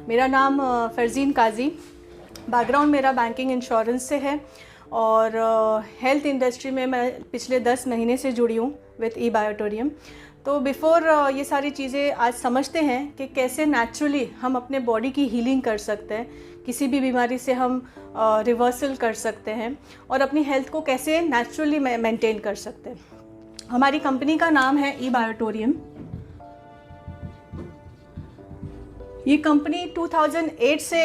मेरा नाम फरजीन काजी। बैकग्राउंड मेरा बैंकिंग इंश्योरेंस से है और हेल्थ इंडस्ट्री में मैं पिछले 10 महीने से जुड़ी हूँ विथ ई बायोटोरियम। तो बिफ़ोर ये सारी चीज़ें आज समझते हैं कि कैसे नेचुरली हम अपने बॉडी की हीलिंग कर सकते हैं, किसी भी बीमारी से हम रिवर्सल कर सकते हैं और अपनी हेल्थ को कैसे नेचुरली मेंटेन कर सकते हैं। हमारी कंपनी का नाम है ई बायोटोरियम। ये कंपनी 2008 से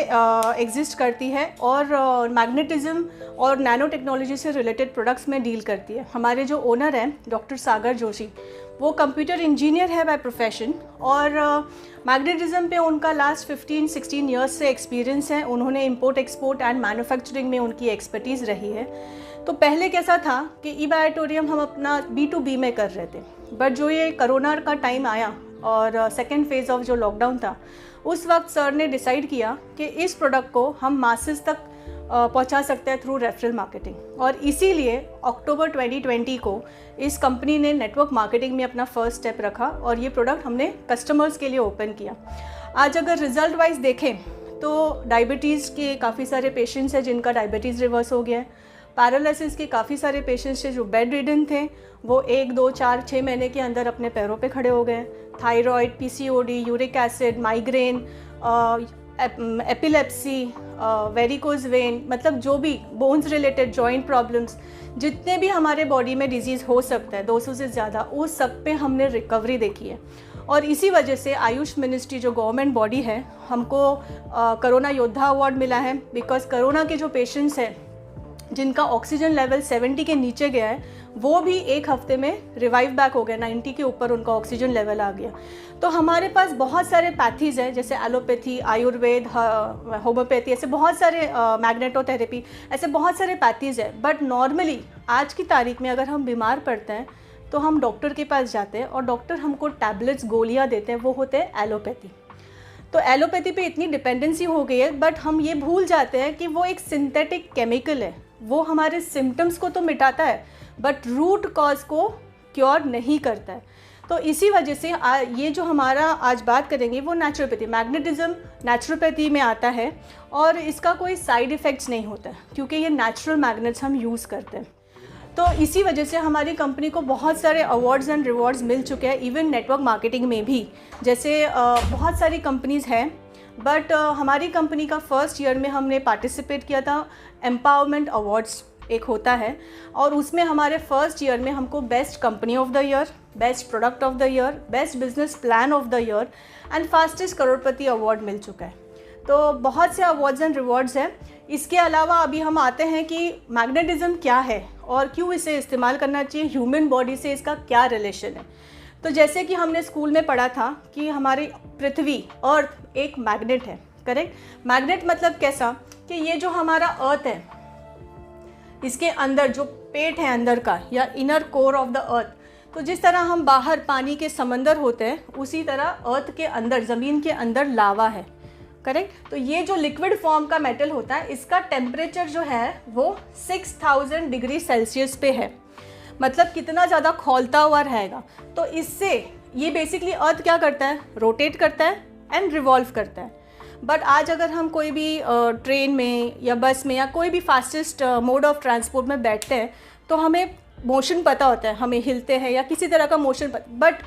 एग्जिस्ट करती है और मैग्नेटिज्म और नैनो टेक्नोलॉजी से रिलेटेड प्रोडक्ट्स में डील करती है। हमारे जो ओनर हैं डॉक्टर सागर जोशी, वो कंप्यूटर इंजीनियर है बाय प्रोफेशन और मैग्नेटिज्म पे उनका लास्ट 15-16 इयर्स से एक्सपीरियंस है। उन्होंने इंपोर्ट एक्सपोर्ट एंड मैन्युफैक्चरिंग में उनकी एक्सपर्टीज़ रही है। तो पहले कैसा था कि ई बायोटोरियम हम अपना B2B में कर रहे थे, बट जो ये कोरोना का टाइम आया और सेकेंड फेज़ ऑफ जो लॉकडाउन था, उस वक्त सर ने डिसाइड किया कि इस प्रोडक्ट को हम मासेस तक पहुंचा सकते हैं थ्रू रेफरल मार्केटिंग। और इसीलिए अक्टूबर 2020 को इस कंपनी ने नेटवर्क मार्केटिंग में अपना फर्स्ट स्टेप रखा और ये प्रोडक्ट हमने कस्टमर्स के लिए ओपन किया। आज अगर रिज़ल्ट वाइज देखें तो डायबिटीज़ के काफ़ी सारे पेशेंट्स हैं जिनका डायबिटीज़ रिवर्स हो गया है। पैरालिसिस के काफ़ी सारे पेशेंट्स थे जो बेड रिडन थे, वो 1, 2, 4, 6 महीने के अंदर अपने पैरों पे खड़े हो गए। Thyroid, PCOD, uric acid, migraine, epilepsy, varicose vein, मतलब जो भी बोन्स रिलेटेड जॉइंट प्रॉब्लम्स, जितने भी हमारे बॉडी में डिजीज़ हो सकता है 200 से ज़्यादा, उस सब पे हमने रिकवरी देखी है। और इसी वजह से आयुष मिनिस्ट्री जो गवर्नमेंट बॉडी है, हमको कोरोना योद्धा अवार्ड मिला है। बिकॉज कोरोना के जो पेशेंट्स हैं जिनका ऑक्सीजन लेवल 70 के नीचे गया है, वो भी 1 हफ्ते में रिवाइव बैक हो गया, 90 के ऊपर उनका ऑक्सीजन लेवल आ गया। तो हमारे पास बहुत सारे पैथीज़ हैं, जैसे एलोपैथी, आयुर्वेद, होम्योपैथी, ऐसे बहुत सारे मैग्नेटोथेरेपी, ऐसे बहुत सारे पैथीज़ हैं। बट नॉर्मली आज की तारीख में अगर हम बीमार पड़ते हैं तो हम डॉक्टर के पास जाते हैं और डॉक्टर हमको टैबलेट्स, गोलियाँ देते हैं, वो होते हैं एलोपैथी। तो एलोपैथी पे इतनी डिपेंडेंसी हो गई है, बट हम ये भूल जाते हैं कि वो एक सिंथेटिक केमिकल है। वो हमारे सिम्टम्स को तो मिटाता है बट रूट कॉज को क्योर नहीं करता है। तो इसी वजह से ये जो हमारा आज बात करेंगे वो नेचुरोपैथी, मैग्नेटिज्म नेचुरोपैथी में आता है और इसका कोई साइड इफ़ेक्ट्स नहीं होता है क्योंकि ये नेचुरल मैग्नेट्स हम यूज़ करते हैं। तो इसी वजह से हमारी कंपनी को बहुत सारे अवार्ड्स एंड रिवॉर्ड्स मिल चुके हैं, इवन नेटवर्क मार्केटिंग में भी। जैसे बहुत सारी कंपनीज़ हैं, बट हमारी कंपनी का फर्स्ट ईयर में हमने पार्टिसिपेट किया था। एम्पावरमेंट अवार्ड्स एक होता है और उसमें हमारे फर्स्ट ईयर में हमको best company of the year, best product of the year, best business plan of the year and fastest crorepati award मिल चुका है। तो बहुत से अवार्ड्स एंड रिवॉर्ड्स हैं। इसके अलावा अभी हम आते हैं कि मैग्नेटिज्म क्या है और क्यों इसे इस्तेमाल करना चाहिए, ह्यूमन बॉडी से इसका क्या रिलेशन है। तो जैसे कि हमने स्कूल में पढ़ा था कि हमारी पृथ्वी, अर्थ एक मैग्नेट है, करेक्ट। मैग्नेट मतलब कैसा कि ये जो हमारा अर्थ है, इसके अंदर जो पेट है अंदर का या inner core of the earth, तो जिस तरह हम बाहर पानी के समंदर होते हैं, उसी तरह अर्थ के अंदर, ज़मीन के अंदर लावा है, करेक्ट। तो ये जो लिक्विड फॉर्म का मेटल होता है, इसका टेम्परेचर जो है वो 6000 डिग्री सेल्सियस पे है। मतलब कितना ज़्यादा खौलता हुआ रहेगा। तो इससे ये बेसिकली अर्थ क्या करता है, रोटेट करता है एंड रिवॉल्व करता है। बट आज अगर हम कोई भी ट्रेन में या बस में या कोई भी फास्टेस्ट मोड ऑफ ट्रांसपोर्ट में बैठते हैं तो हमें मोशन पता होता है, हमें हिलते हैं या किसी तरह का मोशन बट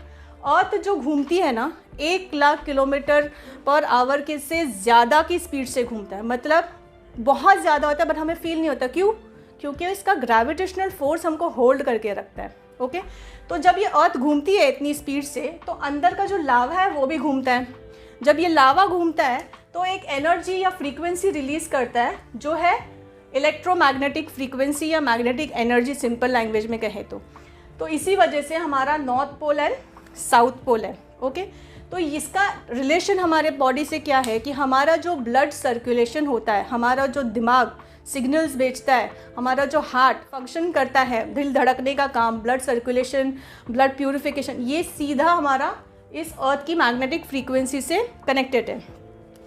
अर्थ जो घूमती है ना, 1,00,000 किलोमीटर पर आवर के से ज़्यादा की स्पीड से घूमता है। मतलब बहुत ज़्यादा होता है बट हमें फील नहीं होता। क्यों? क्योंकि इसका ग्रेविटेशनल फोर्स हमको होल्ड करके रखता है। ओके, तो जब ये अर्थ घूमती है इतनी स्पीड से, तो अंदर का जो लावा है वो भी घूमता है। जब ये लावा घूमता है तो एक एनर्जी या फ्रीक्वेंसी रिलीज़ करता है जो है इलेक्ट्रोमैग्नेटिक फ्रीक्वेंसी या मैग्नेटिक एनर्जी, सिंपल लैंग्वेज में कहे तो इसी वजह से हमारा north pole and south pole है। ओके, तो इसका रिलेशन हमारे बॉडी से क्या है कि हमारा जो ब्लड सर्कुलेशन होता है, हमारा जो दिमाग सिग्नल्स भेजता है, हमारा जो हार्ट फंक्शन करता है, दिल धड़कने का काम, ब्लड सर्कुलेशन, ब्लड प्यूरिफिकेशन, ये सीधा हमारा इस अर्थ की मैग्नेटिक फ्रीक्वेंसी से कनेक्टेड है।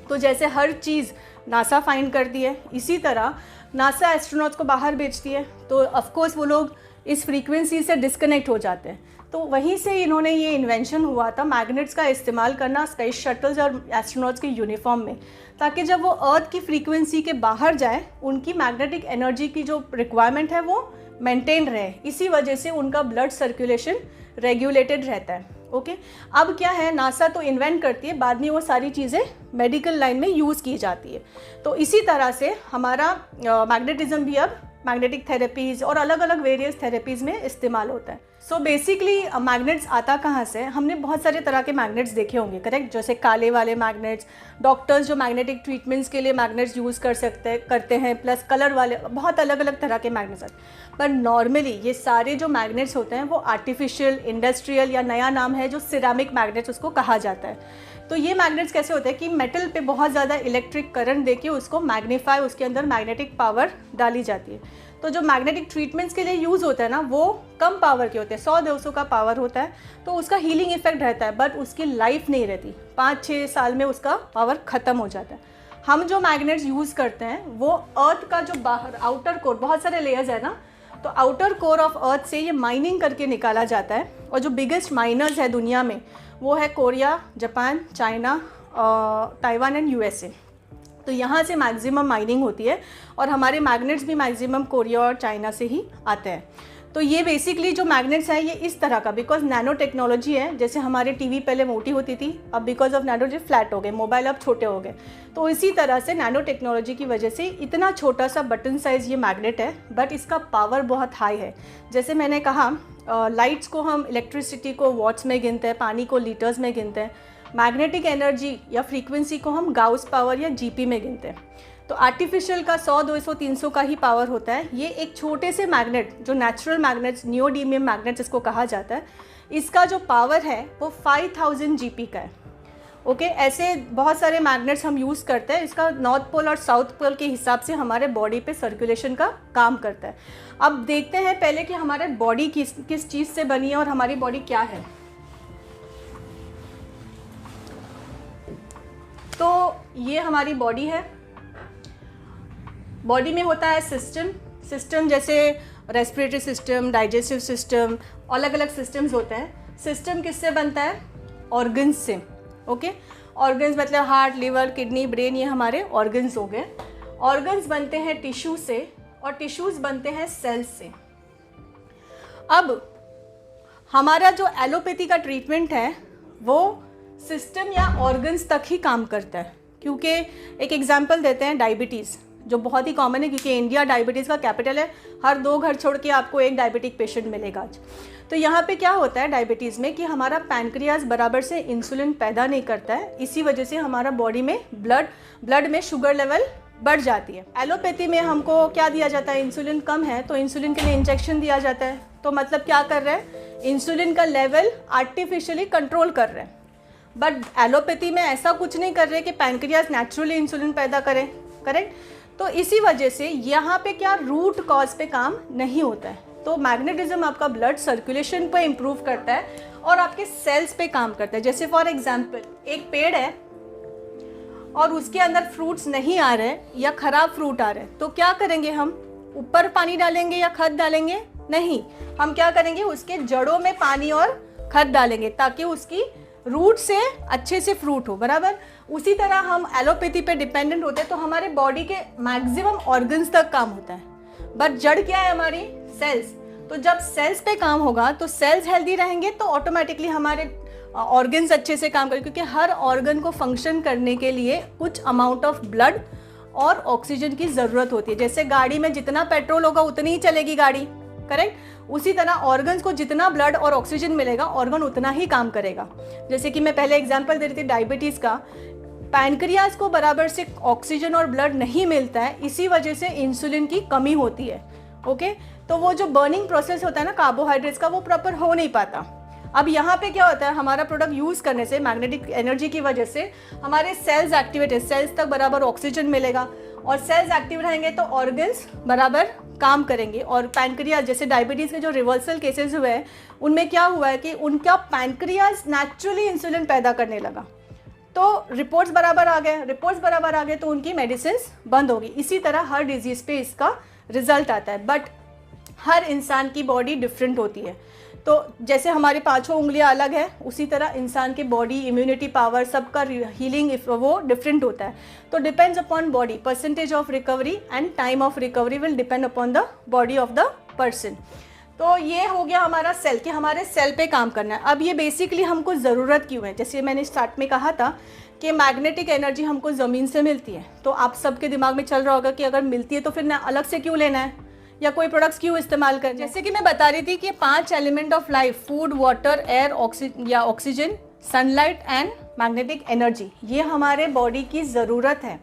तो जैसे हर चीज़ नासा फाइंड करती है, इसी तरह नासा एस्ट्रोनॉट्स को बाहर भेजती है। तो ऑफकोर्स वो लोग इस फ्रीक्वेंसी से डिस्कनेक्ट हो जाते हैं। तो वहीं से इन्होंने ये इन्वेंशन हुआ था मैग्नेट्स का इस्तेमाल करना स्पेस शटल्स और एस्ट्रोनॉट्स के यूनिफॉर्म में, ताकि जब वो अर्थ की फ्रीक्वेंसी के बाहर जाए उनकी मैग्नेटिक एनर्जी की जो रिक्वायरमेंट है वो मेंटेन रहे। इसी वजह से उनका ब्लड सर्कुलेशन रेगुलेटेड रहता है। ओके, अब क्या है, नासा तो इन्वेंट करती है, बाद में वो सारी चीज़ें मेडिकल लाइन में यूज़ की जाती है। तो इसी तरह से हमारा मैग्नेटिज्म भी अब मैग्नेटिक थेरेपीज़ और अलग अलग वेरियस थेरेपीज़ में इस्तेमाल होता है। सो बेसिकली मैग्नेट्स आता कहाँ से? हमने बहुत सारे तरह के मैग्नेट्स देखे होंगे, करेक्ट, जैसे काले वाले मैग्नेट्स, डॉक्टर्स जो मैग्नेटिक ट्रीटमेंट्स के लिए मैग्नेट्स यूज़ करते हैं, प्लस कलर वाले, बहुत अलग अलग तरह के मैग्नेट्स आते हैं। पर नॉर्मली ये सारे जो मैग्नेट्स होते हैं वो आर्टिफिशियल, इंडस्ट्रियल, या नया नाम है जो सिरामिक मैग्नेट्स उसको कहा जाता है। तो ये मैग्नेट्स कैसे होते हैं कि मेटल पे बहुत ज़्यादा इलेक्ट्रिक करंट देके उसको मैग्नीफाई, उसके अंदर मैग्नेटिक पावर डाली जाती है। तो जो मैग्नेटिक ट्रीटमेंट्स के लिए यूज़ होता है ना वो कम पावर के होते हैं, 100-200 का पावर होता है, तो उसका हीलिंग इफेक्ट रहता है, बट उसकी लाइफ नहीं रहती, 5-6 साल में उसका पावर ख़त्म हो जाता है। हम जो मैग्नेट्स यूज़ करते हैं वो अर्थ का जो बाहर आउटर कोर, बहुत सारे लेयर्स है ना, तो आउटर कोर ऑफ अर्थ से ये माइनिंग करके निकाला जाता है। और जो बिगेस्ट माइनर्स है दुनिया में वो है Korea, Japan, China, Taiwan and USA. तो यहाँ से मैक्सिमम माइनिंग होती है और हमारे मैग्नेट्स भी मैक्सिमम कोरिया और चाइना से ही आते हैं। तो ये बेसिकली जो मैग्नेट्स हैं ये इस तरह का, बिकॉज नैनो टेक्नोलॉजी है, जैसे हमारे टीवी पहले मोटी होती थी, अब बिकॉज ऑफ नैनो जो फ्लैट हो गए, मोबाइल अब छोटे हो गए, तो इसी तरह से नैनो टेक्नोलॉजी की वजह से इतना छोटा सा बटन साइज़ ये मैग्नेट है, बट इसका पावर बहुत हाई है। जैसे मैंने कहा लाइट्स को हम इलेक्ट्रिसिटी को वॉट्स में गिनते हैं, पानी को लीटर्स में गिनते हैं, मैग्नेटिक एनर्जी या फ्रीक्वेंसी को हम गाउस पावर या जीपी में गिनते हैं। तो आर्टिफिशियल का 100, 200, 300 का ही पावर होता है। ये एक छोटे से मैग्नेट जो नेचुरल मैग्नेट्स, नियोडीमियम मैग्नेट्स इसको कहा जाता है, इसका जो पावर है वो 5000 जीपी का है। ओके, ऐसे बहुत सारे मैग्नेट्स हम यूज़ करते हैं, इसका नॉर्थ पोल और साउथ पोल के हिसाब से हमारे बॉडी पे सर्कुलेशन का काम करता है। अब देखते हैं पहले कि हमारे बॉडी किस चीज़ से बनी है और हमारी बॉडी क्या है। तो ये हमारी बॉडी है। बॉडी में होता है सिस्टम जैसे रेस्पिरेटरी सिस्टम, डाइजेस्टिव सिस्टम, अलग अलग सिस्टम्स होते हैं। सिस्टम किससे बनता है? ऑर्गन्स से। ओके, ऑर्गन्स मतलब हार्ट, लिवर, किडनी, ब्रेन, ये हमारे ऑर्गन्स हो गए। ऑर्गन्स बनते हैं टिश्यू से और टिश्यूज़ बनते हैं सेल्स से। अब हमारा जो एलोपैथी का ट्रीटमेंट है वो सिस्टम या ऑर्गन्स तक ही काम करता है, क्योंकि एक एग्जांपल देते हैं, डायबिटीज़ जो बहुत ही कॉमन है, क्योंकि इंडिया डायबिटीज़ का कैपिटल है, हर 2 घर छोड़ के आपको एक डायबिटिक पेशेंट मिलेगा आज। तो यहाँ पे क्या होता है डायबिटीज़ में कि हमारा पैनक्रियाज बराबर से इंसुलिन पैदा नहीं करता है, इसी वजह से हमारा बॉडी में ब्लड में शुगर लेवल बढ़ जाती है। एलोपैथी में हमको क्या दिया जाता है? इंसुलिन कम है तो इंसुलिन के लिए इंजेक्शन दिया जाता है। तो मतलब क्या कर रहे हैं? इंसुलिन का लेवल आर्टिफिशियली कंट्रोल कर रहे हैं। बट एलोपैथी में ऐसा कुछ नहीं कर रहे कि पैनक्रियाज नेचुरली इंसुलिन पैदा करे, करेक्ट। तो इसी वजह से यहाँ पे क्या रूट कॉज पे काम नहीं होता है। तो मैग्नेटिज्म आपका ब्लड सर्कुलेशन पे इम्प्रूव करता है और आपके सेल्स पे काम करता है। जैसे फॉर एग्जांपल एक पेड़ है और उसके अंदर फ्रूट्स नहीं आ रहे या खराब फ्रूट आ रहे हैं, तो क्या करेंगे हम? ऊपर पानी डालेंगे या खाद डालेंगे? नहीं, हम क्या करेंगे? उसके जड़ों में पानी और खाद डालेंगे ताकि उसकी रूट से अच्छे से फ्रूट हो, बराबर। उसी तरह हम एलोपैथी पे डिपेंडेंट होते हैं, तो हमारे बॉडी के मैक्सिमम ऑर्गन्स तक काम होता है, बट जड़ क्या है हमारी? सेल्स। तो जब सेल्स पे काम होगा तो सेल्स हेल्दी रहेंगे तो ऑटोमेटिकली हमारे ऑर्गन्स अच्छे से काम करेंगे, क्योंकि हर ऑर्गन को फंक्शन करने के लिए कुछ अमाउंट ऑफ ब्लड और ऑक्सीजन की ज़रूरत होती है। जैसे गाड़ी में जितना पेट्रोल होगा उतनी ही चलेगी गाड़ी, करेक्ट। उसी तरह ऑर्गन्स को जितना ब्लड और ऑक्सीजन मिलेगा ऑर्गन उतना ही काम करेगा। जैसे कि मैं पहले एग्जांपल दे रही थी डायबिटीज़ का, पैनक्रियाज को बराबर से ऑक्सीजन और ब्लड नहीं मिलता है, इसी वजह से इंसुलिन की कमी होती है। ओके, तो वो जो बर्निंग प्रोसेस होता है ना कार्बोहाइड्रेट्स का, वो प्रॉपर हो नहीं पाता। अब यहाँ पे क्या होता है? हमारा प्रोडक्ट यूज़ करने से मैग्नेटिक एनर्जी की वजह से हमारे सेल्स एक्टिवेट है, सेल्स तक बराबर ऑक्सीजन मिलेगा और सेल्स एक्टिव रहेंगे तो ऑर्गन्स बराबर काम करेंगे। और पैनक्रियाज, जैसे डायबिटीज़ के जो रिवर्सल केसेस हुए हैं उनमें क्या हुआ है कि उनका पैनक्रियाज नेचुरली इंसुलिन पैदा करने लगा, तो रिपोर्ट्स बराबर आ गए तो उनकी मेडिसिन बंद होगी। इसी तरह हर डिजीज़ पे इसका रिजल्ट आता है, बट हर इंसान की बॉडी डिफरेंट होती है। तो जैसे हमारे पांचों उंगलियां अलग है, उसी तरह इंसान के बॉडी, इम्यूनिटी पावर, सबका हीलिंग वो डिफरेंट होता है। तो depends upon body, percentage of recovery and time of recovery will depend upon the body of the person. तो ये हो गया हमारा सेल, कि हमारे सेल पे काम करना है। अब ये बेसिकली हमको ज़रूरत क्यों है, जैसे मैंने स्टार्ट में कहा था कि मैग्नेटिक एनर्जी हमको ज़मीन से मिलती है। तो आप सबके दिमाग में चल रहा होगा कि अगर मिलती है तो फिर ना अलग से क्यों लेना है या कोई प्रोडक्ट्स क्यों इस्तेमाल करें। जैसे कि मैं बता रही थी कि 5 element of life, food, water, air, oxygen, sunlight and magnetic energy, ये हमारे बॉडी की ज़रूरत है।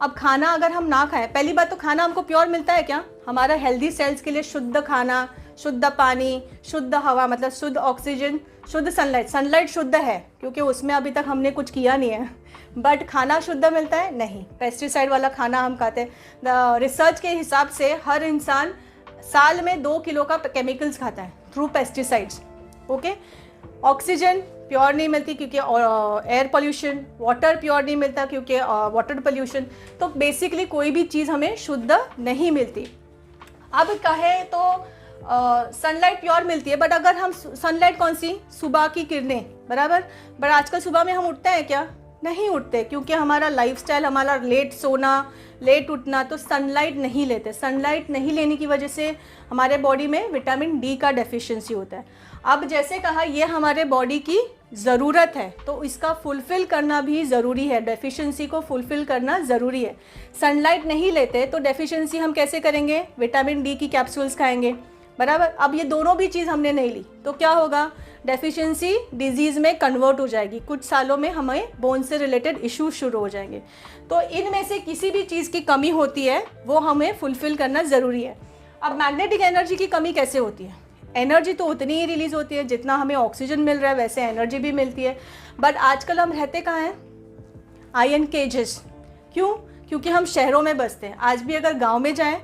अब खाना अगर हम ना खाएं, पहली बात तो खाना हमको प्योर मिलता है क्या? हमारा हेल्दी सेल्स के लिए शुद्ध खाना, शुद्ध पानी, शुद्ध हवा, मतलब शुद्ध ऑक्सीजन, शुद्ध सनलाइट। सनलाइट शुद्ध है क्योंकि उसमें अभी तक हमने कुछ किया नहीं है, बट खाना शुद्ध मिलता है नहीं, पेस्टिसाइड वाला खाना हम खाते हैं। रिसर्च के हिसाब से हर इंसान साल में 2 किलो का केमिकल्स खाता है through pesticides. Okay, oxygen pure नहीं मिलती क्योंकि एयर पोल्यूशन, वाटर प्योर नहीं मिलता क्योंकि वाटर पोल्यूशन। तो बेसिकली कोई भी चीज़ हमें शुद्ध नहीं मिलती। अब कहें तो सनलाइट प्योर मिलती है, बट अगर हम सनलाइट कौन सी, सुबह की किरणें, बराबर। बट आजकल सुबह में हम उठते हैं क्या? नहीं उठते, क्योंकि हमारा लाइफस्टाइल, हमारा लेट सोना, लेट उठना, तो सनलाइट नहीं लेते। सनलाइट नहीं लेने की वजह से हमारे बॉडी में विटामिन डी का डेफिशिएंसी होता है। अब जैसे कहा, ये हमारे बॉडी की ज़रूरत है, तो इसका फुलफ़िल करना भी ज़रूरी है, डेफिशिएंसी को फुलफ़िल करना ज़रूरी है। सनलाइट नहीं लेते तो डेफिशिएंसी हम कैसे करेंगे? विटामिन डी की कैप्सूल्स खाएंगे, बराबर। अब ये दोनों भी चीज़ हमने नहीं ली तो क्या होगा? डेफिशिएंसी डिजीज़ में कन्वर्ट हो जाएगी, कुछ सालों में हमें बोन से रिलेटेड इश्यूज शुरू हो जाएंगे। तो इनमें से किसी भी चीज़ की कमी होती है वो हमें फुलफ़िल करना ज़रूरी है। अब मैग्नेटिक एनर्जी की कमी कैसे होती है? एनर्जी तो उतनी ही रिलीज़ होती है जितना हमें ऑक्सीजन मिल रहा है, वैसे एनर्जी भी मिलती है, बट आजकल हम रहते कहाँ हैं? आयरन केजेस। क्यों? क्योंकि हम शहरों में बसते हैं। आज भी अगर गाँव में जाएँ,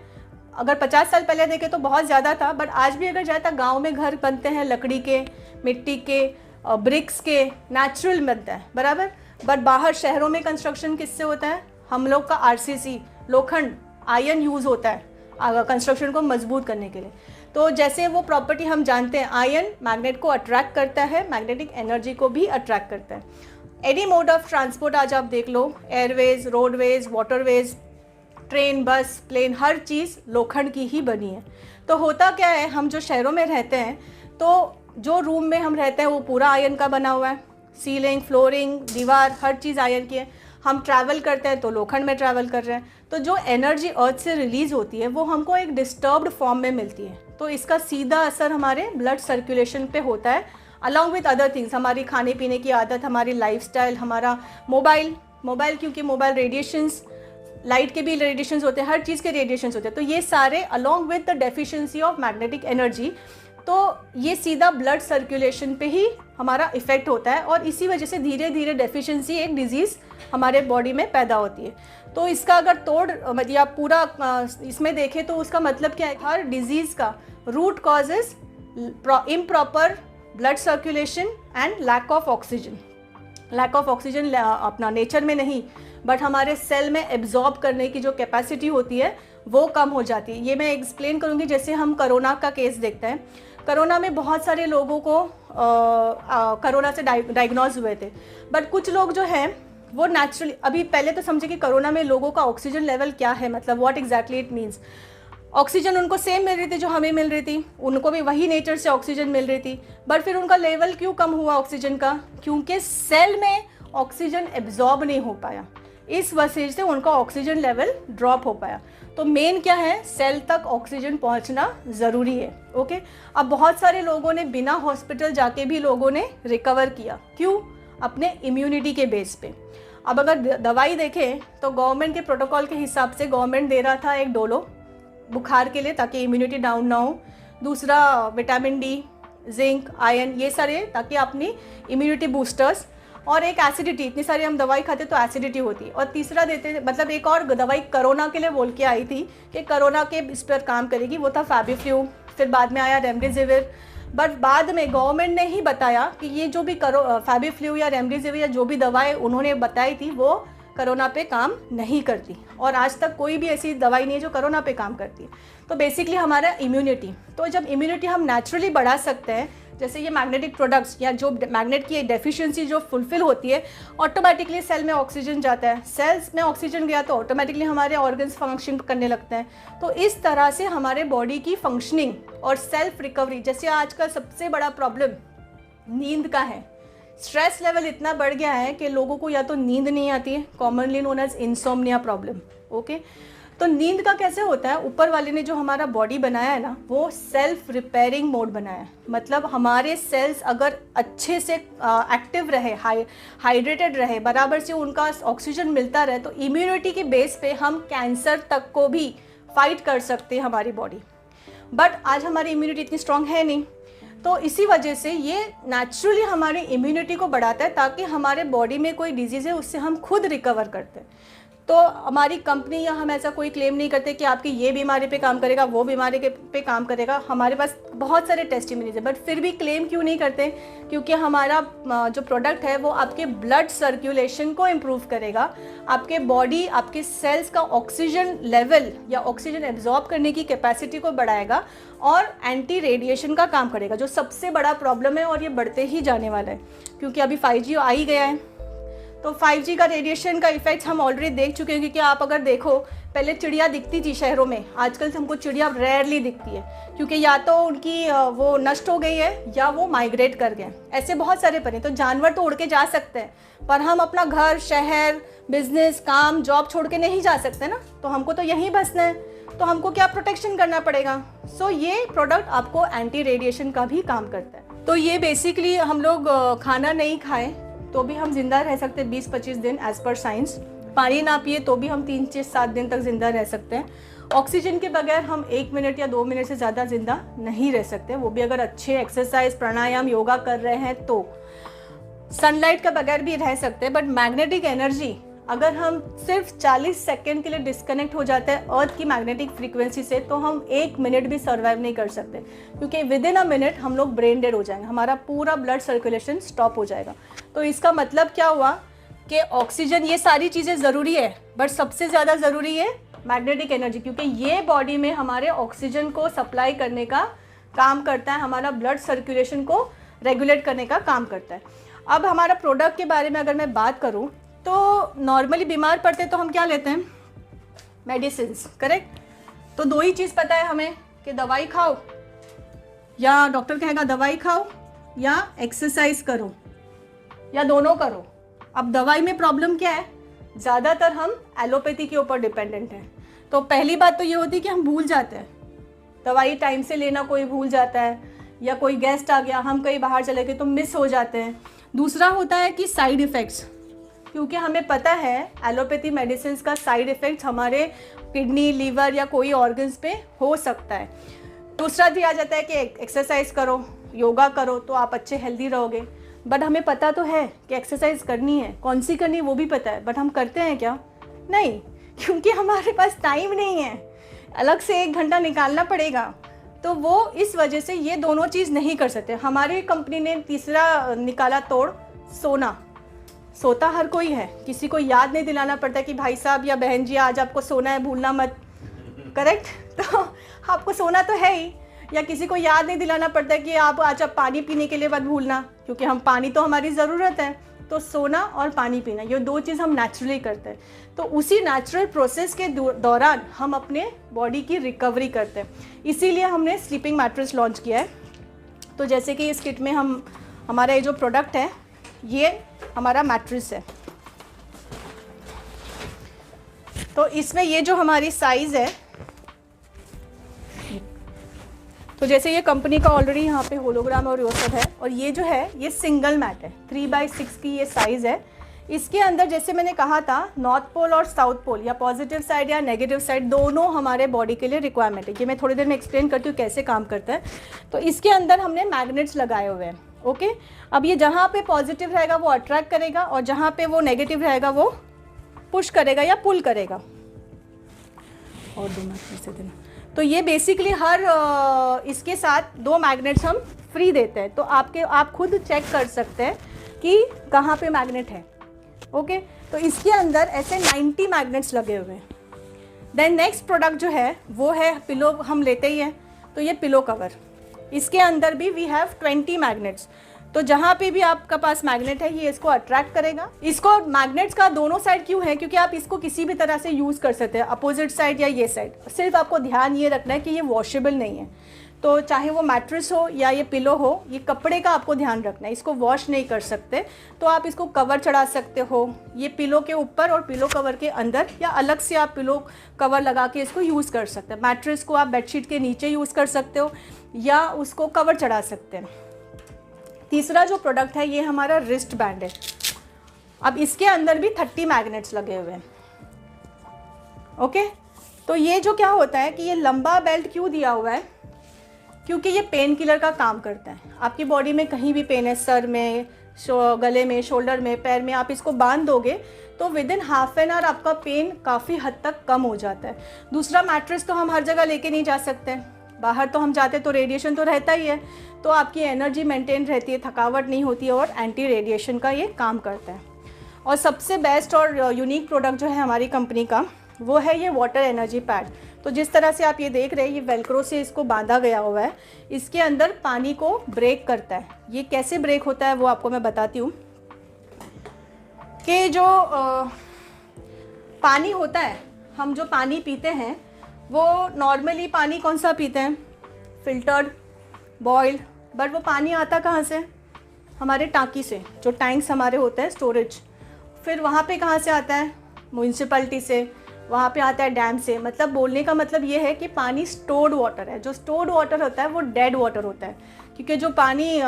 अगर 50 साल पहले देखें तो बहुत ज़्यादा था, बट आज भी अगर जाए तो गाँव में घर बनते हैं लकड़ी के, मिट्टी के, ब्रिक्स के, नेचुरल बनता है, बराबर। बट बाहर शहरों में कंस्ट्रक्शन किससे होता है? हम लोग का आरसीसी, लोखंड, आयरन यूज़ होता है कंस्ट्रक्शन को मजबूत करने के लिए। तो जैसे वो प्रॉपर्टी हम जानते हैं, आयरन मैग्नेट को अट्रैक्ट करता है, मैग्नेटिक एनर्जी को भी अट्रैक्ट करता है। एनी मोड ऑफ ट्रांसपोर्ट आज आप देख लो, एयरवेज, रोडवेज, वाटरवेज, ट्रेन, बस, प्लेन, हर चीज़ लोखंड की ही बनी है। तो होता क्या है, हम जो शहरों में रहते हैं तो जो रूम में हम रहते हैं वो पूरा आयरन का बना हुआ है, सीलिंग, फ्लोरिंग, दीवार, हर चीज़ आयरन की है। हम ट्रैवल करते हैं तो लोखंड में ट्रैवल कर रहे हैं, तो जो एनर्जी अर्थ से रिलीज़ होती है वो हमको एक डिस्टर्ब्ड फॉर्म में मिलती है। तो इसका सीधा असर हमारे ब्लड सर्कुलेशन पे होता है, अलॉन्ग विथ अदर थिंग्स, हमारी खाने पीने की आदत, हमारी लाइफस्टाइल, हमारा मोबाइल, क्योंकि मोबाइल रेडिएशंस, लाइट के भी रेडिएशंस होते हैं, हर चीज़ के रेडिएशंस होते हैं। तो ये सारे along with the deficiency of magnetic energy, तो ये सीधा ब्लड सर्कुलेशन पे ही हमारा इफेक्ट होता है, और इसी वजह से धीरे धीरे डेफिशिएंसी, एक डिजीज़ हमारे बॉडी में पैदा होती है। तो इसका अगर तोड़ मतलब आप पूरा इसमें देखें तो उसका मतलब क्या है? हर डिजीज़ का root cause is improper blood circulation and lack of oxygen. Lack of oxygen अपना नेचर में नहीं, बट हमारे सेल में एब्जॉर्ब करने की जो कैपेसिटी होती है वो कम हो जाती है। ये मैं एक्सप्लेन करूँगी। जैसे हम कोरोना का केस देखते हैं, कोरोना में बहुत सारे लोगों को कोरोना से डायग्नोज हुए थे, बट कुछ लोग जो हैं वो नेचुरली, अभी पहले तो समझे कि कोरोना में लोगों का ऑक्सीजन लेवल क्या है, मतलब what exactly it means. Oxygen उनको सेम मिल रही थी जो हमें मिल रही थी, उनको भी वही नेचर से ऑक्सीजन मिल रही थी, बट फिर उनका लेवल क्यों कम हुआ ऑक्सीजन का? क्योंकि सेल में ऑक्सीजन एब्जॉर्ब नहीं हो पाया, इस वजह से उनका ऑक्सीजन लेवल ड्रॉप हो पाया। तो मेन क्या है? सेल तक ऑक्सीजन पहुंचना ज़रूरी है। ओके, अब बहुत सारे लोगों ने बिना हॉस्पिटल जाके भी लोगों ने रिकवर किया। क्यों? अपने इम्यूनिटी के बेस पे। अब अगर दवाई देखें तो गवर्नमेंट के प्रोटोकॉल के हिसाब से गवर्नमेंट दे रहा था एक डोलो बुखार के लिए ताकि इम्यूनिटी डाउन ना हो, दूसरा विटामिन डी, जिंक, आयरन, ये सारे ताकि अपनी इम्यूनिटी बूस्टर्स, और एक एसिडिटी, इतनी सारी हम दवाई खाते तो एसिडिटी होती है, और तीसरा देते मतलब एक और दवाई कोरोना के लिए बोल के आई थी कि कोरोना के इस पर काम करेगी, वो था फैबीफ्लू। फिर बाद में आया रेमडेसिविर, बट बाद में गवर्नमेंट ने ही बताया कि ये जो भी फैबीफ्लू या रेमडेसिविर या जो भी दवाएं उन्होंने बताई थी वो कोरोना पे काम नहीं करती, और आज तक कोई भी ऐसी दवाई नहीं है जो कोरोना पे काम करती है। तो बेसिकली हमारा इम्यूनिटी, तो जब इम्यूनिटी हम नेचुरली बढ़ा सकते हैं जैसे ये मैग्नेटिक प्रोडक्ट्स या जो मैग्नेट की डेफिशिएंसी जो फुलफिल होती है, ऑटोमेटिकली सेल में ऑक्सीजन जाता है, सेल्स में ऑक्सीजन गया तो ऑटोमेटिकली हमारे ऑर्गन्स फंक्शन करने लगते हैं। तो इस तरह से हमारे बॉडी की फंक्शनिंग और सेल्फ रिकवरी, जैसे आजकल सबसे बड़ा प्रॉब्लम नींद का है, स्ट्रेस लेवल इतना बढ़ गया है कि लोगों को या तो नींद नहीं आती है, commonly known as insomnia problem. Okay, तो नींद का कैसे होता है, ऊपर वाले ने जो हमारा बॉडी बनाया है ना, वो सेल्फ रिपेयरिंग मोड बनाया है। मतलब हमारे सेल्स अगर अच्छे से एक्टिव रहे, हाइड्रेटेड रहे, बराबर से उनका ऑक्सीजन मिलता रहे, तो इम्यूनिटी के बेस पे हम कैंसर तक को भी फाइट कर सकते हैं हमारी बॉडी। बट आज हमारी इम्यूनिटी इतनी स्ट्रांग है नहीं, तो इसी वजह से ये नेचुरली हमारी इम्यूनिटी को बढ़ाता है, ताकि हमारे बॉडी में कोई डिजीज़ है उससे हम खुद रिकवर करते हैं। तो हमारी कंपनी या हम ऐसा कोई क्लेम नहीं करते कि आपकी ये बीमारी पे काम करेगा, वो बीमारी पे काम करेगा। हमारे पास बहुत सारे टेस्टिमोनीज है, बट फिर भी क्लेम क्यों नहीं करते, क्योंकि हमारा जो प्रोडक्ट है वो आपके ब्लड सर्कुलेशन को इम्प्रूव करेगा, आपके बॉडी, आपके सेल्स का ऑक्सीजन लेवल या ऑक्सीजन एब्जॉर्ब करने की कैपेसिटी को बढ़ाएगा और एंटी रेडिएशन का काम करेगा, जो सबसे बड़ा प्रॉब्लम है और ये बढ़ते ही जाने वाला है, क्योंकि अभी 5G आ ही गया है। तो 5G का रेडिएशन का इफेक्ट हम ऑलरेडी देख चुके हैं, क्योंकि आप अगर देखो, पहले चिड़िया दिखती थी शहरों में, आजकल हमको चिड़िया रेयरली दिखती है, क्योंकि या तो उनकी वो नष्ट हो गई है या वो माइग्रेट कर गए। ऐसे बहुत सारे परे, तो जानवर तो उड़ के जा सकते हैं, पर हम अपना घर, शहर, बिजनेस, काम, जॉब छोड़ के नहीं जा सकते ना, तो हमको तो यहीं बसना है, तो हमको क्या प्रोटेक्शन करना पड़ेगा। सो ये प्रोडक्ट आपको एंटी रेडिएशन का भी काम करता है। तो ये बेसिकली हम लोग खाना नहीं खाएं तो भी हम जिंदा रह सकते हैं 20-25 दिन एज पर साइंस। पानी ना पिए तो भी हम 3-7 दिन तक जिंदा रह सकते हैं। ऑक्सीजन के बगैर हम 1 मिनट या 2 मिनट से ज़्यादा जिंदा नहीं रह सकते, वो भी अगर अच्छे एक्सरसाइज, प्राणायाम, योगा कर रहे हैं तो। सनलाइट के बगैर भी रह सकते हैं, बट मैग्नेटिक एनर्जी अगर हम सिर्फ 40 सेकेंड के लिए डिस्कनेक्ट हो जाते हैं अर्थ की मैग्नेटिक फ्रीक्वेंसी से, तो हम 1 मिनट भी सर्वाइव नहीं कर सकते, क्योंकि विद इन अ मिनट हम लोग ब्रेन डेड हो जाएंगे, हमारा पूरा ब्लड सर्कुलेशन स्टॉप हो जाएगा। तो इसका मतलब क्या हुआ कि ऑक्सीजन, ये सारी चीज़ें ज़रूरी है, बट सबसे ज़्यादा ज़रूरी है मैग्नेटिक एनर्जी, क्योंकि ये बॉडी में हमारे ऑक्सीजन को सप्लाई करने का काम करता है, हमारा ब्लड सर्कुलेशन को रेगुलेट करने का काम करता है। अब हमारा प्रोडक्ट के बारे में अगर मैं बात करूँ, तो नॉर्मली बीमार पड़ते तो हम क्या लेते हैं, मेडिसिन्स, करेक्ट। तो 2 ही चीज़ पता है हमें कि दवाई खाओ, या डॉक्टर कहेगा दवाई खाओ या एक्सरसाइज करो, या दोनों करो। अब दवाई में प्रॉब्लम क्या है, ज़्यादातर हम एलोपैथी के ऊपर डिपेंडेंट हैं। तो पहली बात तो ये होती है कि हम भूल जाते हैं, दवाई टाइम से लेना कोई भूल जाता है, या कोई गेस्ट आ गया, हम कहीं बाहर चले गए तो मिस हो जाते हैं। दूसरा होता है कि साइड इफ़ेक्ट्स, क्योंकि हमें पता है एलोपैथी मेडिसिन का साइड इफ़ेक्ट्स हमारे किडनी, लीवर या कोई ऑर्गन्स पे हो सकता है। दूसरा भी आ जाता है कि एक्सरसाइज करो, योगा करो तो आप अच्छे हेल्दी रहोगे, बट हमें पता तो है कि एक्सरसाइज करनी है, कौन सी करनी है वो भी पता है, बट हम करते हैं क्या, नहीं, क्योंकि हमारे पास टाइम नहीं है, अलग से 1 घंटा निकालना पड़ेगा। तो वो इस वजह से ये दोनों चीज़ नहीं कर सकते। हमारी कंपनी ने तीसरा निकाला तोड़, सोना। सोता हर कोई है, किसी को याद नहीं दिलाना पड़ता कि भाई साहब या बहन जी आज आपको सोना है, भूलना मत, करेक्ट। तो आपको सोना तो है ही, या किसी को याद नहीं दिलाना पड़ता कि आप आज आप पानी पीने के लिए मत भूलना, क्योंकि हम पानी तो हमारी ज़रूरत है। तो सोना और पानी पीना, ये 2 चीज़ हम नेचुरली करते हैं। तो उसी नेचुरल प्रोसेस के दौरान हम अपने बॉडी की रिकवरी करते हैं, इसीलिए हमने स्लीपिंग मैट्रेस लॉन्च किया है। तो जैसे कि इस किट में हमारा ये जो प्रोडक्ट है, ये हमारा मैट्रेस है। तो इसमें ये जो हमारी साइज़ है, तो जैसे ये कंपनी का ऑलरेडी यहाँ पे होलोग्राम और ये सब है, और ये जो है ये सिंगल मैट है, 3x6 की ये साइज़ है। इसके अंदर जैसे मैंने कहा था, नॉर्थ पोल और साउथ पोल, या पॉजिटिव साइड या नेगेटिव साइड, दोनों हमारे बॉडी के लिए रिक्वायरमेंट है। ये मैं थोड़ी देर में एक्सप्लेन करती हूँ कैसे काम करता है। तो इसके अंदर हमने मैग्नेट्स लगाए हुए हैं, ओके। अब ये जहाँ पे पॉजिटिव रहेगा वो अट्रैक्ट करेगा, और जहाँ पे वो नेगेटिव रहेगा वो पुश करेगा या पुल करेगा। और 2 मैग्नेट्स से देना। तो ये बेसिकली हर इसके साथ 2 मैग्नेट्स हम फ्री देते हैं, तो आप खुद चेक कर सकते हैं कि कहाँ पे मैग्नेट है, ओके। तो इसके अंदर ऐसे 90 मैग्नेट्स लगे हुए हैं। देन नेक्स्ट प्रोडक्ट जो है वो है पिलो, हम लेते ही हैं, तो ये पिलो कवर, इसके अंदर भी वी हैव 20 मैग्नेट्स। तो जहाँ पे भी आपका पास मैग्नेट है ये इसको अट्रैक्ट करेगा। इसको मैग्नेट्स का दोनों साइड क्यों है, क्योंकि आप इसको किसी भी तरह से यूज़ कर सकते हैं, अपोजिट साइड या ये साइड। सिर्फ आपको ध्यान ये रखना है कि ये वॉशेबल नहीं है, तो चाहे वो मैट्रेस हो या ये पिलो हो, ये कपड़े का आपको ध्यान रखना है, इसको वॉश नहीं कर सकते। तो आप इसको कवर चढ़ा सकते हो, ये पिलो के ऊपर और पिलो कवर के अंदर, या अलग से आप पिलो कवर लगा के इसको यूज़ कर सकते हैं। मैट्रेस को आप बेडशीट के नीचे यूज़ कर सकते हो या उसको कवर चढ़ा सकते हैं। तीसरा जो प्रोडक्ट है ये हमारा रिस्ट बैंड है। अब इसके अंदर भी 30 मैग्नेट्स लगे हुए हैं। ओके, तो ये जो क्या होता है कि ये लंबा बेल्ट क्यों दिया हुआ है, क्योंकि ये पेन किलर का काम करता है। आपकी बॉडी में कहीं भी पेन है, सर में, गले में, शोल्डर में, पैर में, आप इसको बांध दोगे तो with in half an hour आपका पेन काफ़ी हद तक कम हो जाता है। दूसरा, मैट्रेस तो हम हर जगह लेके नहीं जा सकते, बाहर तो हम जाते तो रेडिएशन तो रहता ही है, तो आपकी एनर्जी मेंटेन रहती है, थकावट नहीं होती है, और एंटी रेडिएशन का ये काम करता है। और सबसे बेस्ट और यूनिक प्रोडक्ट जो है हमारी कंपनी का वो है ये वाटर एनर्जी पैड। तो जिस तरह से आप ये देख रहे हैं, ये वेलक्रो से इसको बांधा गया हुआ है, इसके अंदर पानी को ब्रेक करता है। ये कैसे ब्रेक होता है वो आपको मैं बताती हूँ कि जो पानी होता है, हम जो पानी पीते हैं वो नॉर्मली पानी कौन सा पीते हैं, फिल्टर्ड, बॉइल्ड, बट वो पानी आता कहाँ से, हमारे टांकी से, जो टैंक्स हमारे होते हैं स्टोरेज। फिर वहाँ पे कहाँ से आता है, म्यूनसिपैलिटी से, वहाँ पे आता है डैम से। मतलब बोलने का मतलब ये है कि पानी स्टोर्ड वाटर है। जो स्टोर्ड वाटर होता है वो डेड वाटर होता है, क्योंकि जो पानी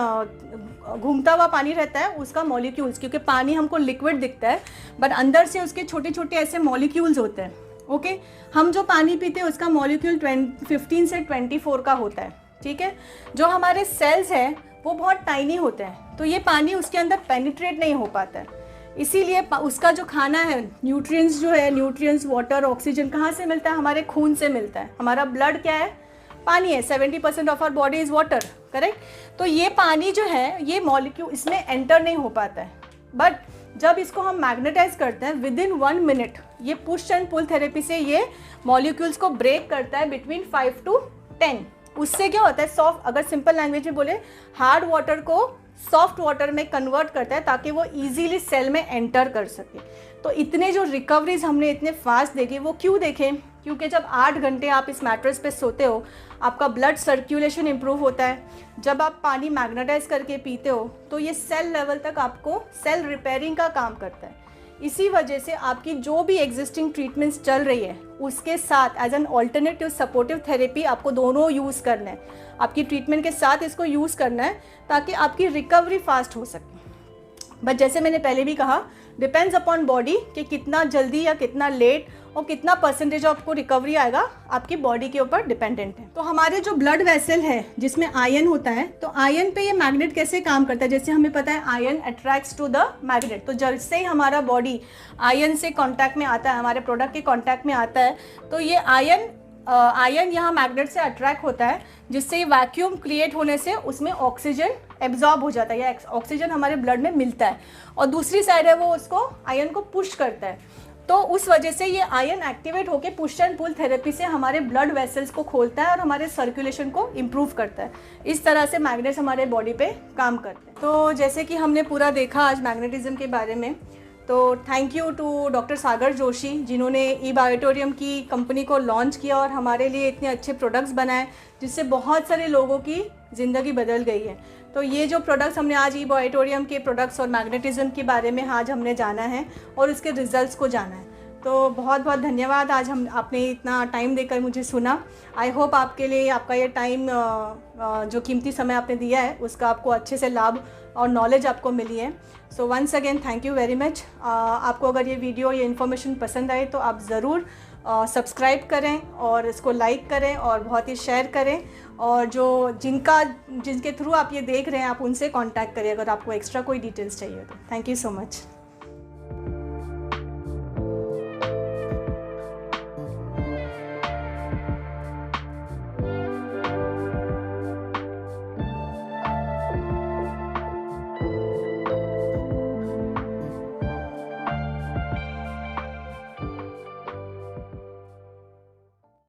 घूमता हुआ पानी रहता है उसका मॉलिक्यूल्स, क्योंकि पानी हमको लिक्विड दिखता है बट अंदर से उसके छोटे छोटे ऐसे मॉलिक्यूल्स होते हैं। ओके, हम जो पानी पीते हैं उसका मॉलिक्यूल 15 से 24 का होता है। ठीक है, जो हमारे सेल्स हैं वो बहुत टाइनी होते हैं, तो ये पानी उसके अंदर पेनिट्रेट नहीं हो पाता है। इसीलिए उसका जो खाना है, न्यूट्रिएंट्स जो है, न्यूट्रिएंट्स, वाटर, ऑक्सीजन कहाँ से मिलता है, हमारे खून से मिलता है। हमारा ब्लड क्या है, पानी है। 70% of our body is water, correct. तो ये पानी जो है ये मॉलिक्यूल इसमें एंटर नहीं हो पाता है, बट जब इसको हम मैग्नेटाइज करते हैं विद इन 1 मिनट ये पुश एंड पुल थेरेपी से ये मॉलिक्यूल्स को ब्रेक करता है बिटवीन 5 to 10। उससे क्या होता है, सॉफ्ट, अगर सिंपल लैंग्वेज में बोले, हार्ड वाटर को सॉफ्ट वाटर में कन्वर्ट करता है ताकि वो इजीली सेल में एंटर कर सके। तो इतने जो रिकवरीज हमने इतने फास्ट देखे, वो क्यों देखे, क्योंकि जब 8 घंटे आप इस मैट्रेस पे सोते हो आपका ब्लड सर्कुलेशन इंप्रूव होता है। जब आप पानी मैग्नेटाइज करके पीते हो तो ये सेल लेवल तक आपको सेल रिपेयरिंग का काम करता है। इसी वजह से आपकी जो भी एग्जिस्टिंग ट्रीटमेंट्स चल रही है उसके साथ as an alternative supportive therapy आपको दोनों यूज़ करना है। आपकी ट्रीटमेंट के साथ इसको यूज़ करना है ताकि आपकी रिकवरी फास्ट हो सके। बट जैसे मैंने पहले भी कहा, डिपेंड्स अपॉन बॉडी कि कितना जल्दी या कितना लेट और कितना परसेंटेज आपको रिकवरी आएगा, आपकी बॉडी के ऊपर डिपेंडेंट है। तो हमारे जो ब्लड वेसल है जिसमें आयन होता है, तो आयन पे ये मैग्नेट कैसे काम करता है, जैसे हमें पता है ion attracts to the magnet. तो जैसे ही हमारा बॉडी आयन से कांटेक्ट में आता है, हमारे प्रोडक्ट के कांटेक्ट में आता है, तो ये आयन यहाँ मैग्नेट से अट्रैक्ट होता है, जिससे वैक्यूम क्रिएट होने से उसमें ऑक्सीजन एब्जॉर्ब हो जाता है या ऑक्सीजन हमारे ब्लड में मिलता है, और दूसरी साइड है वो उसको आयन को पुश करता है। तो उस वजह से ये आयन एक्टिवेट होकर पुश एंड पुल थेरेपी से हमारे ब्लड वेसल्स को खोलता है और हमारे सर्कुलेशन को इम्प्रूव करता है। इस तरह से मैग्नेट्स हमारे बॉडी पे काम करते हैं। तो जैसे कि हमने पूरा देखा आज मैग्नेटिज्म के बारे में, तो थैंक यू टू डॉक्टर सागर जोशी जिन्होंने ई-बायोटोरियम की कंपनी को लॉन्च किया और हमारे लिए इतने अच्छे प्रोडक्ट्स बनाए जिससे बहुत सारे लोगों की ज़िंदगी बदल गई है। तो ये जो प्रोडक्ट्स हमने आज ई-बायोटोरियम के प्रोडक्ट्स और मैग्नेटिज्म के बारे में आज हमने जाना है और उसके रिजल्ट्स को जाना है। तो बहुत बहुत धन्यवाद, आज आपने इतना टाइम देकर मुझे सुना। आई होप आपके लिए आपका ये टाइम जो कीमती समय आपने दिया है उसका आपको अच्छे से लाभ और नॉलेज आपको मिली है। So once again thank you very much. आपको अगर ये वीडियो, ये इन्फॉर्मेशन पसंद आए तो आप ज़रूर सब्सक्राइब करें और इसको लाइक करें और बहुत ही शेयर करें, और जिनके थ्रू आप ये देख रहे हैं आप उनसे कांटेक्ट करें अगर आपको एक्स्ट्रा कोई डिटेल्स चाहिए तो। Thank you so much.